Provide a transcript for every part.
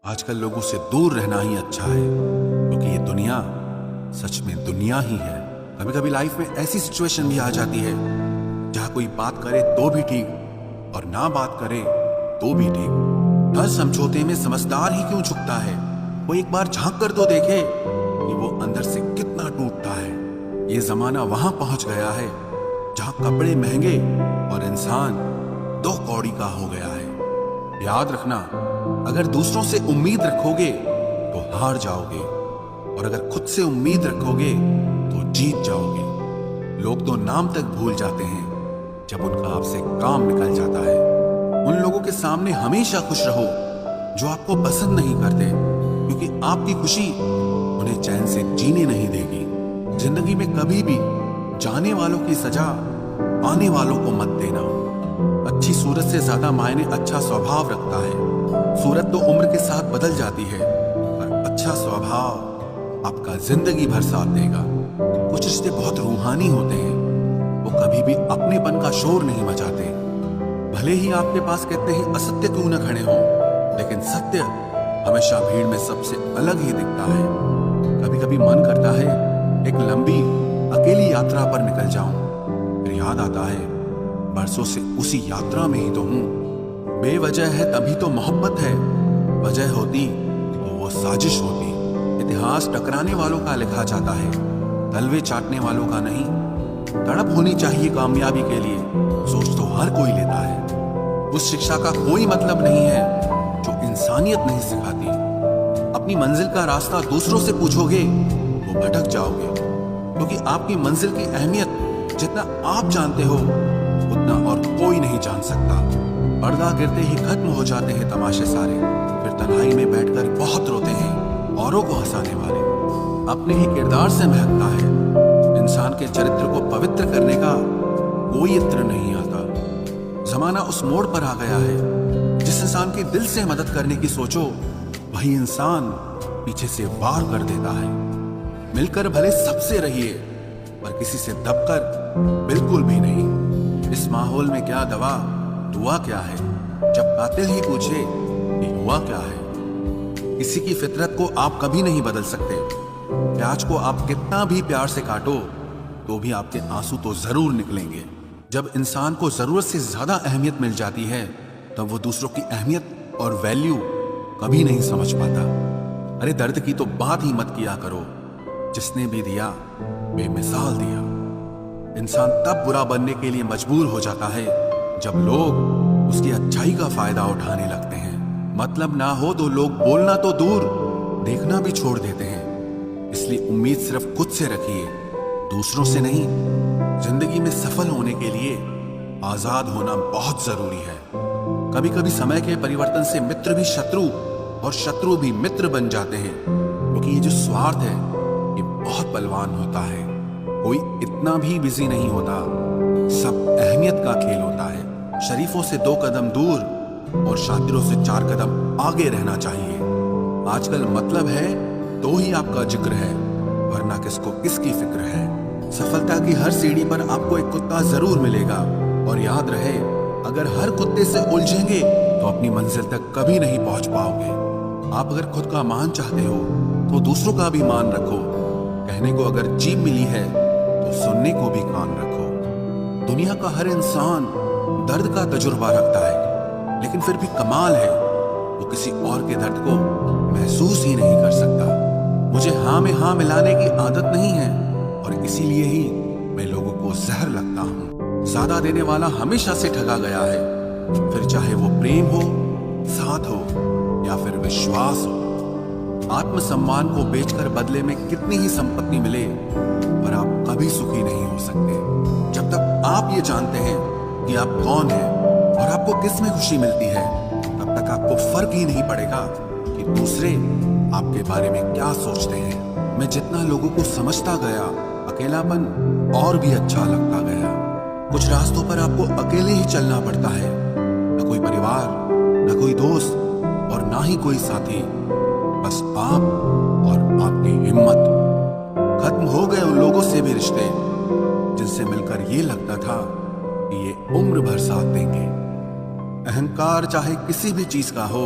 आजकल लोगों से दूर रहना ही अच्छा है, क्योंकि ये दुनिया सच में दुनिया ही है। कभी कभी लाइफ में ऐसी सिचुएशन भी आ जाती है जहां कोई बात करे तो भी ठीक और ना बात करे तो भी ठीक। हर समझौते में समझदार ही क्यों झुकता है? वो एक बार झांक कर तो देखे कि वो अंदर से कितना टूटता है। ये जमाना वहां पहुंच गया है जहां कपड़े महंगे और इंसान दो कौड़ी का हो गया है। याद रखना, अगर दूसरों से उम्मीद रखोगे तो हार जाओगे, और अगर खुद से उम्मीद रखोगे तो जीत जाओगे। लोग तो नाम तक भूल जाते हैं जब उनका आपसे काम निकल जाता है। उन लोगों के सामने हमेशा खुश रहो जो आपको पसंद नहीं करते, क्योंकि आपकी खुशी उन्हें चैन से जीने नहीं देगी। जिंदगी में कभी भी जाने वालों की सजा आने वालों को मत देना। अच्छी सूरत से ज्यादा मायने अच्छा स्वभाव रखता है। सूरत तो उम्र के साथ बदल जाती है, पर अच्छा स्वभाव आपका जिंदगी भर साथ देगा। कुछ रिश्ते बहुत रूहानी होते हैं, वो कभी भी अपनेपन का शोर नहीं मचाते। भले ही आपके पास कितने ही असत्य क्यों न खड़े हों, लेकिन सत्य हमेशा भीड़ में सबसे अलग ही दिखता है। कभी कभी मन करता है एक लंबी अकेली यात्रा पर निकल जाऊं, फिर याद आता है बरसों से उसी यात्रा में ही तो हूं। बेवजह है तभी तो मोहब्बत है, वजह होती तो वो साजिश होती। इतिहास टकराने वालों का लिखा जाता है, तलवे चाटने वालों का नहीं। तड़प होनी चाहिए कामयाबी के लिए, सोच तो हर कोई लेता है। उस शिक्षा का कोई मतलब नहीं है जो इंसानियत नहीं सिखाती। अपनी मंजिल का रास्ता दूसरों से पूछोगे तो भटक जाओगे, क्योंकि आपकी मंजिल की अहमियत जितना आप जानते हो उतना और कोई नहीं जान सकता। पर्दा गिरते ही खत्म हो जाते हैं तमाशे सारे, फिर तन्हाई में बैठकर बहुत रोते हैं औरों को हंसाने वाले। अपने ही किरदार से महकता है। इंसान के चरित्र को पवित्र करने का कोई इत्र नहीं आता। जमाना उस मोड़ पर आ गया है जिस इंसान के दिल से मदद करने की सोचो, वही इंसान पीछे से वार कर देता है। मिलकर भले सबसे रहिए, पर किसी से दबकर बिल्कुल भी नहीं। इस माहौल में क्या दवा, दुआ क्या है, जब कातिल ही पूछे कि हुआ क्या है। किसी की फितरत को आप कभी नहीं बदल सकते। प्याज को आप कितना भी प्यार से काटो तो भी आपके आंसू तो जरूर निकलेंगे। जब इंसान को जरूरत से ज्यादा अहमियत मिल जाती है, तब वो दूसरों की अहमियत और वैल्यू कभी नहीं समझ पाता। अरे दर्द की तो बात ही मत किया करो, जिसने भी दिया बेमिसाल दिया। इंसान तब बुरा बनने के लिए मजबूर हो जाता है जब लोग उसकी अच्छाई का फायदा उठाने लगते हैं। मतलब ना हो तो लोग बोलना तो दूर, देखना भी छोड़ देते हैं। इसलिए उम्मीद सिर्फ खुद से रखिए, दूसरों से नहीं। जिंदगी में सफल होने के लिए आजाद होना बहुत जरूरी है। कभी कभी समय के परिवर्तन से मित्र भी शत्रु और शत्रु भी मित्र बन जाते हैं, क्योंकि ये जो स्वार्थ है ये बहुत बलवान होता है। कोई इतना भी बिजी नहीं होता, सब अहमियत का खेल होता है। शरीफों से 2 कदम दूर और शातिरों से 4 कदम आगे रहना चाहिए। आजकल मतलब है तो ही आपका जिक्र है, वरना किसको किसकी फिक्र है। सफलता की हर सीढ़ी पर आपको एक कुत्ता जरूर मिलेगा, और याद रहे, अगर हर कुत्ते से उलझेंगे तो अपनी मंजिल तक कभी नहीं पहुंच पाओगे। आप अगर खुद का मान चाहते हो तो दूसरों का भी मान रखो। कहने को अगर जीभ मिली है तो सुनने को भी कान रखो। दुनिया का हर इंसान दर्द का तजुर्बा रखता है, लेकिन फिर भी कमाल है वो किसी और के दर्द को महसूस ही नहीं कर सकता। मुझे हाँ में हाँ मिलाने की आदत नहीं है, और इसीलिए ही मैं लोगों को जहर लगता हूँ। ज्यादा देने वाला हमेशा से ठगा गया है, फिर चाहे वो प्रेम हो, साथ हो या फिर विश्वास हो। आत्मसम्मान को बेचकर बदले में कितनी ही संपत्ति मिले, पर आप कभी सुखी नहीं हो सकते जब तक आप ये जानते हैं कि आप कौन हैं और आपको किस में खुशी मिलती है। तब तक आपको फर्क ही नहीं पड़ेगा कि दूसरे आपके बारे में क्या सोचते हैं। मैं जितना लोगों को समझता गया, अकेलापन और भी अच्छा लगता गया। कुछ रास्तों पर आपको अकेले ही चलना पड़ता है, न कोई परिवार, न कोई दोस्त और ना ही कोई साथी, बस आप और आपकी हिम्मत। खत्म हो गए उन लोगों से भी रिश्ते जिनसे मिलकर ये लगता था कि ये उम्र भर साथ देंगे। अहंकार चाहे किसी भी चीज का हो,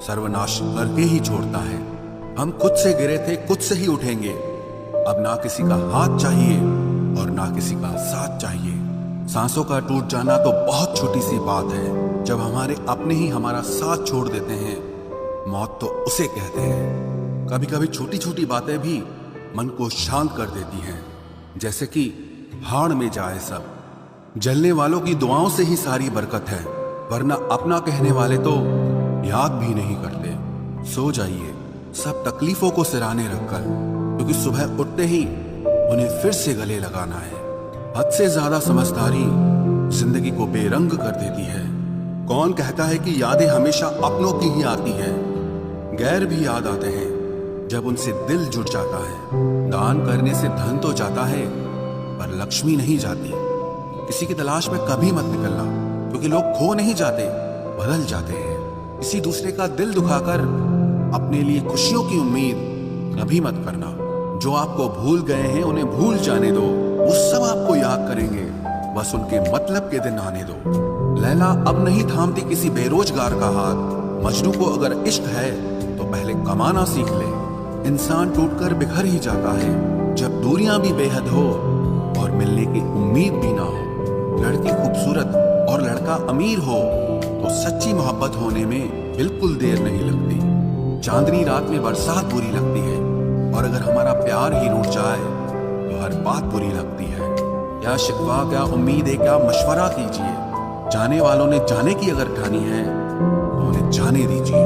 सर्वनाश करके ही छोड़ता है। हम खुद से गिरे थे, खुद से ही उठेंगे। अब ना किसी का हाथ चाहिए और ना किसी का साथ चाहिए। सांसों का टूट जाना तो बहुत छोटी सी बात है। जब हमारे अपने ही हमारा साथ छोड़ देते हैं, मौत तो उसे कहते हैं। कभी कभी छोटी छोटी बातें भी मन को शांत कर देती हैं, जैसे कि भाड़ में जाए सब। जलने वालों की दुआओं से ही सारी बरकत है, वरना अपना कहने वाले तो याद भी नहीं करते। सो जाइए सब तकलीफों को सिराने रखकर, क्योंकि सुबह उठते ही उन्हें फिर से गले लगाना है। हद से ज्यादा समझदारी जिंदगी को बेरंग कर देती है। कौन कहता है कि यादें हमेशा अपनों की ही आती हैं? गैर भी याद आते हैं जब उनसे दिल जुट जाता है। दान करने से धन तो जाता है, पर लक्ष्मी नहीं जाती। किसी की तलाश में कभी मत निकलना, क्योंकि लोग खो नहीं जाते, बदल जाते हैं। किसी दूसरे का दिल दुखाकर अपने लिए खुशियों की उम्मीद कभी मत करना। जो आपको भूल गए हैं उन्हें भूल जाने दो, वो सब आपको याद करेंगे, बस उनके मतलब के दिन आने दो। लैला अब नहीं थामती किसी बेरोजगार का हाथ। मजनू को अगर इश्क है तो पहले कमाना सीख ले। इंसान टूटकर बिखर ही जाता है जब दूरियां भी बेहद हो और मिलने की उम्मीद भी ना हो। लड़की खूबसूरत और लड़का अमीर हो तो सच्ची मोहब्बत होने में बिल्कुल देर नहीं लगती। चांदनी रात में बरसात बुरी लगती है, और अगर हमारा प्यार ही रूठ जाए तो हर बात बुरी लगती है। क्या शिकवा, क्या उम्मीद है, क्या मशवरा कीजिए। जाने वालों ने जाने की अगर ठानी है तो उन्हें जाने दीजिए।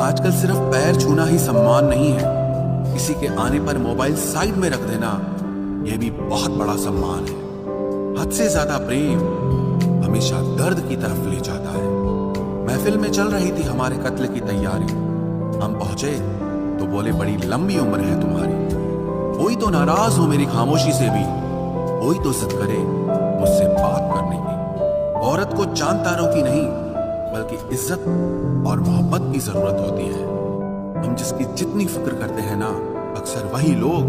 आजकल सिर्फ पैर छूना ही सम्मान नहीं है, किसी के आने पर मोबाइल साइड में रख देना यह भी बहुत बड़ा सम्मान है। हद से ज्यादा प्रेम हमेशा दर्द की तरफ ले जाता है। महफिल में चल रही थी हमारे कत्ल की तैयारी। हम पहुंचे तो बोले बड़ी लंबी उम्र है तुम्हारी। कोई तो नाराज हो मेरी खामोशी से भी, कोई तो जिद करे मुझसे बात करने की। औरत को चांद तारों की नहीं बल्कि इज्जत और मोहब्बत की जरूरत होती है। हम जिसकी जितनी फिक्र करते हैं ना, अक्सर वही लोग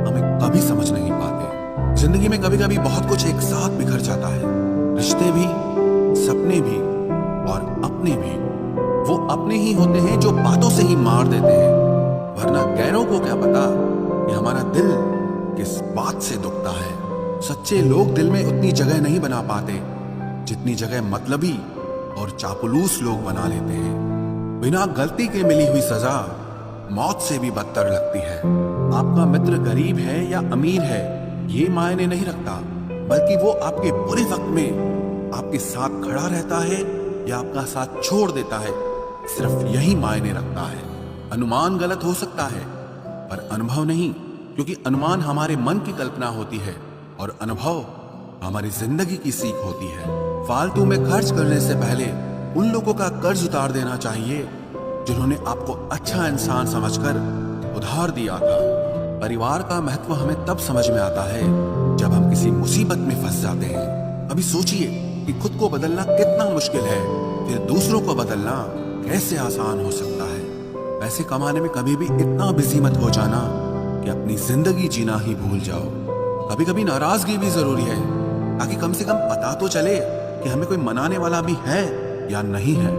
हमें कभी समझ नहीं पाते। जिंदगी में कभी कभी बहुत कुछ एक साथ बिखर जाता है, रिश्ते भी, सपने भी और अपने भी। वो अपने ही होते हैं जो बातों से ही मार देते हैं, वरना गैरों को क्या पता कि हमारा दिल किस बात से दुखता है। सच्चे लोग दिल में उतनी जगह नहीं बना पाते जितनी जगह मतलबी और चापलूस लोग बना लेते हैं। बिना गलती के मिली हुई सजा मौत से भी बदतर लगती है। आपका मित्र गरीब है या अमीर है ये मायने नहीं रखता, बल्कि वो आपके बुरे वक्त में आपके साथ खड़ा रहता है या आपका साथ छोड़ देता है, सिर्फ यही मायने रखता है। अनुमान गलत हो सकता है पर अनुभव नहीं, क्योंकि अनुमान हमारे मन की कल्पना होती है और अनुभव हमारी जिंदगी की सीख होती है। फालतू में खर्च करने से पहले उन लोगों का कर्ज उतार देना चाहिए जिन्होंने आपको अच्छा इंसान समझकर उधार दिया था। परिवार का महत्व हमें तब समझ में आता है जब हम किसी मुसीबत में फंस जाते हैं। अभी सोचिए कि खुद को बदलना कितना मुश्किल है, फिर दूसरों को बदलना कैसे आसान हो सकता है। पैसे कमाने में कभी भी इतना बिजी मत हो जाना कि अपनी जिंदगी जीना ही भूल जाओ। कभी कभी नाराजगी भी जरूरी है, ताकि कम से कम पता तो चले कि हमें कोई मनाने वाला भी है या नहीं है।